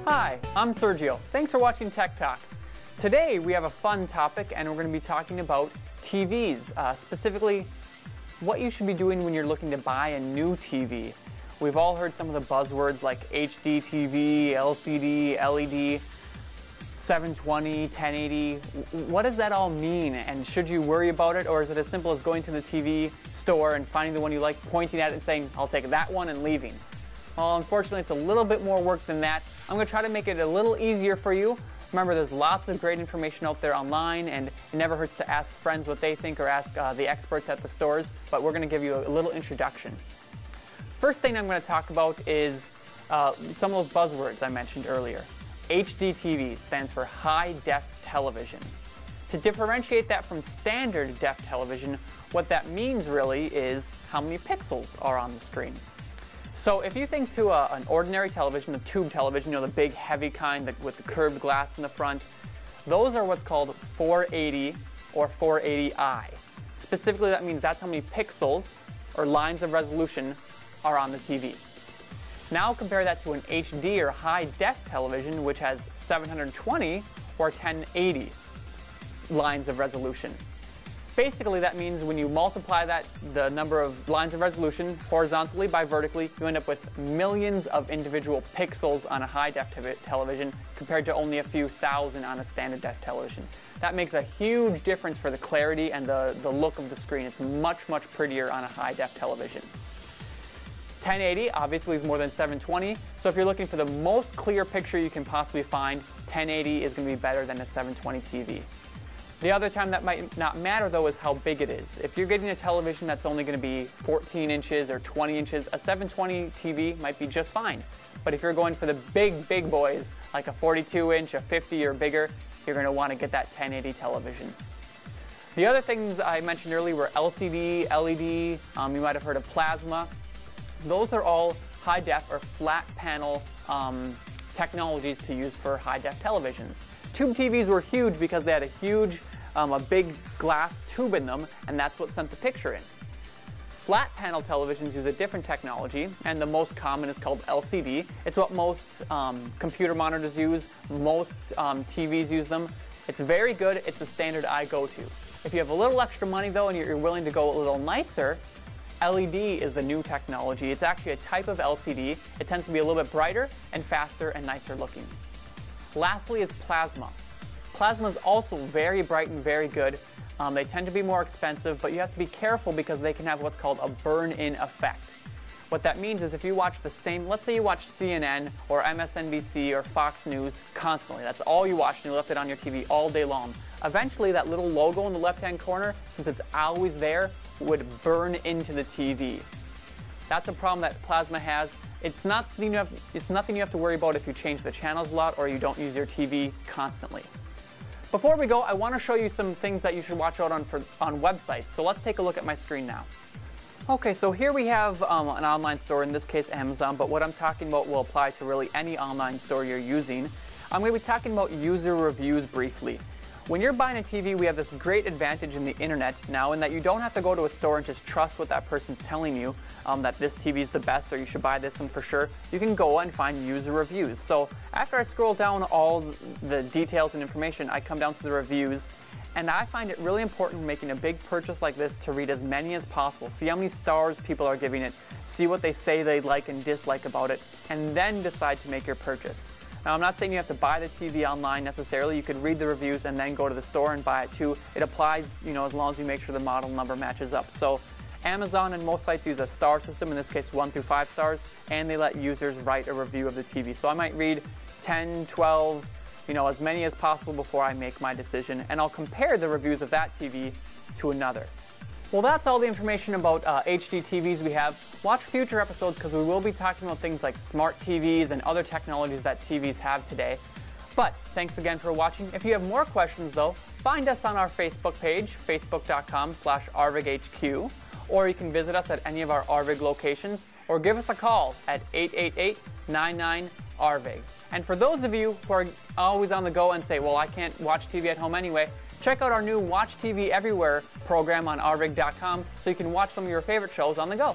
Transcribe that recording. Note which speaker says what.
Speaker 1: Hi, I'm Sergio. Thanks for watching Tech Talk. Today we have a fun topic and we're going to be talking about TVs, specifically what you should be doing when you're looking to buy a new TV. We've all heard some of the buzzwords like HD TV, LCD, LED, 720, 1080. What does that all mean, and should you worry about it, or is it as simple as going to the TV store and finding the one you like, pointing at it and saying, I'll take that one, and leaving? Well, unfortunately, it's a little bit more work than that. I'm going to try to make it a little easier for you. Remember, there's lots of great information out there online, and it never hurts to ask friends what they think or ask the experts at the stores, but we're going to give you a little introduction. First thing I'm going to talk about is some of those buzzwords I mentioned earlier. HD TV stands for High Def Television. To differentiate that from standard def television, what that means really is how many pixels are on the screen. So if you think to an ordinary television, a tube television, you know, the big heavy kind with the curved glass in the front, those are what's called 480 or 480i. Specifically, that means that's how many pixels or lines of resolution are on the TV. Now compare that to an HD or high def television, which has 720 or 1080 lines of resolution. Basically, that means when you multiply the number of lines of resolution horizontally by vertically, you end up with millions of individual pixels on a high def television compared to only a few thousand on a standard def television. That makes a huge difference for the clarity and the look of the screen. It's much, much prettier on a high def television. 1080 obviously is more than 720, so if you're looking for the most clear picture you can possibly find, 1080 is going to be better than a 720 TV. The other time that might not matter though is how big it is. If you're getting a television that's only going to be 14 inches or 20 inches, a 720 TV might be just fine. But if you're going for the big boys, like a 42 inch, a 50 or bigger, you're going to want to get that 1080 television. The other things I mentioned earlier were LCD, LED, you might have heard of plasma. Those are all high def or flat panel technologies to use for high def televisions. Tube TVs were huge because they had a big glass tube in them, and that's what sent the picture in. Flat panel televisions use a different technology, and the most common is called LCD. It's what most computer monitors use, most TVs use them. It's very good. It's the standard I go to. If you have a little extra money though and you're willing to go a little nicer, LED is the new technology. It's actually a type of LCD. It tends to be a little bit brighter and faster and nicer looking. Lastly is plasma. Plasma is also very bright and very good. They tend to be more expensive, but you have to be careful because they can have what's called a burn-in effect. What that means is if you watch the same, let's say you watch CNN or MSNBC or Fox News constantly, that's all you watch and you left it on your TV all day long, eventually that little logo in the left-hand corner, since it's always there, would burn into the TV. That's a problem that plasma has. It's nothing you have to worry about if you change the channels a lot or you don't use your TV constantly. Before we go, I want to show you some things that you should watch out on websites. So let's take a look at my screen now. Okay, so here we have an online store, in this case Amazon, but what I'm talking about will apply to really any online store you're using. I'm going to be talking about user reviews briefly. When you're buying a TV, we have this great advantage in the internet now in that you don't have to go to a store and just trust what that person's telling you, that this TV is the best or you should buy this one for sure. You can go and find user reviews. So after I scroll down all the details and information, I come down to the reviews, and I find it really important when making a big purchase like this to read as many as possible. See how many stars people are giving it, see what they say they like and dislike about it, and then decide to make your purchase. Now, I'm not saying you have to buy the TV online necessarily. You could read the reviews and then go to the store and buy it too. It applies, as long as you make sure the model number matches up. So Amazon and most sites use a star system, in this case 1 through 5 stars, and they let users write a review of the TV. So I might read 10, 12, as many as possible before I make my decision, and I'll compare the reviews of that TV to another. Well, that's all the information about HD TVs we have. Watch future episodes because we will be talking about things like smart TVs and other technologies that TVs have today. But thanks again for watching. If you have more questions though, find us on our Facebook page, facebook.com/arvighq, or you can visit us at any of our Arvig locations, or give us a call at 888-99-ARVIG. And for those of you who are always on the go and say, well, I can't watch TV at home anyway, check out our new Watch TV Everywhere program on arvig.com so you can watch some of your favorite shows on the go.